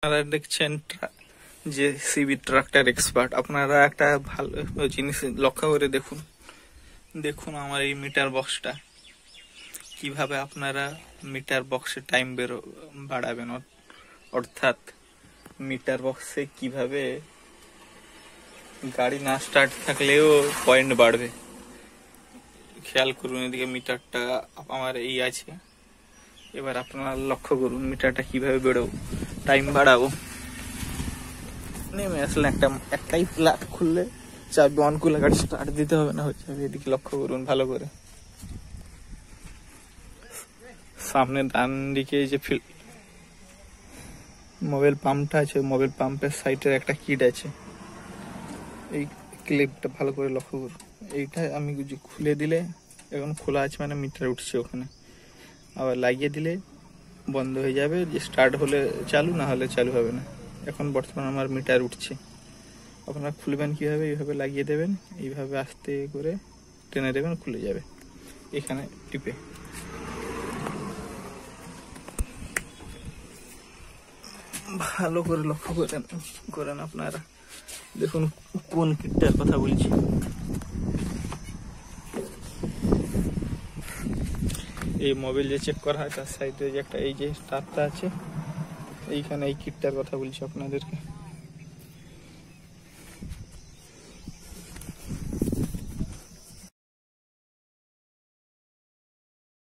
আপনারা দেখছেন যে সিবি ট্রাক্টর এক্সপার্ট। আপনারা একটা ভালো জিনিস লক্ষ্য করে দেখুন। দেখুন আমার এই মিটার বক্সটা কিভাবে আপনারা মিটার বক্সে টাইম বাড়াবেন, অর্থাৎ মিটার বক্সে কিভাবে গাড়ি না স্টার্ট থাকলেও পয়েন্ট বাড়বে। খেয়াল করুন, এদিকে মিটারটা আমার এই আছে। এবার আপনারা লক্ষ্য করুন মিটারটা কিভাবে টাইম বাড়াবো। নেমে আসলে একটাই প্লাগ খুললে চাবি অন করলে গাড়ি স্টার্ট দিতে হবে না, হয়ে যাবে। এদিকে লক্ষ্য করুন ভালো করে। সামনে ডান দিকে যে মোবাইল পাম্পটা আছে, মোবাইল পাম্পের সাইডের একটা কিট আছে। এই ক্লিপটা ভালো করে লক্ষ্য করুন। এইটা আমি খুলে দিলে, এখন খোলা আছে মানে মিটার উঠছে ওখানে, আবার লাগিয়ে দিলে বন্ধ হয়ে যাবে। যে স্টার্ট হলে চালু, না হলে চালু হবে না। এখন বর্তমানে আমার মিটার উঠছে। আপনারা খুলবেন কিভাবে? এইভাবে লাগিয়ে দেবেন, এইভাবে আস্তে করে টেনে দেবেন, খুলে যাবে। এখানে টিপে ভালো করে লক্ষ্য করেন আপনারা। দেখুন কোন কিটটার কথা বলছি। এই মোবাইল যে চেক করা হয় তার সাইডে যে একটা এই যে তারটা আছে, এইখানে এই কিটটার কথা বলছি আপনাদেরকে।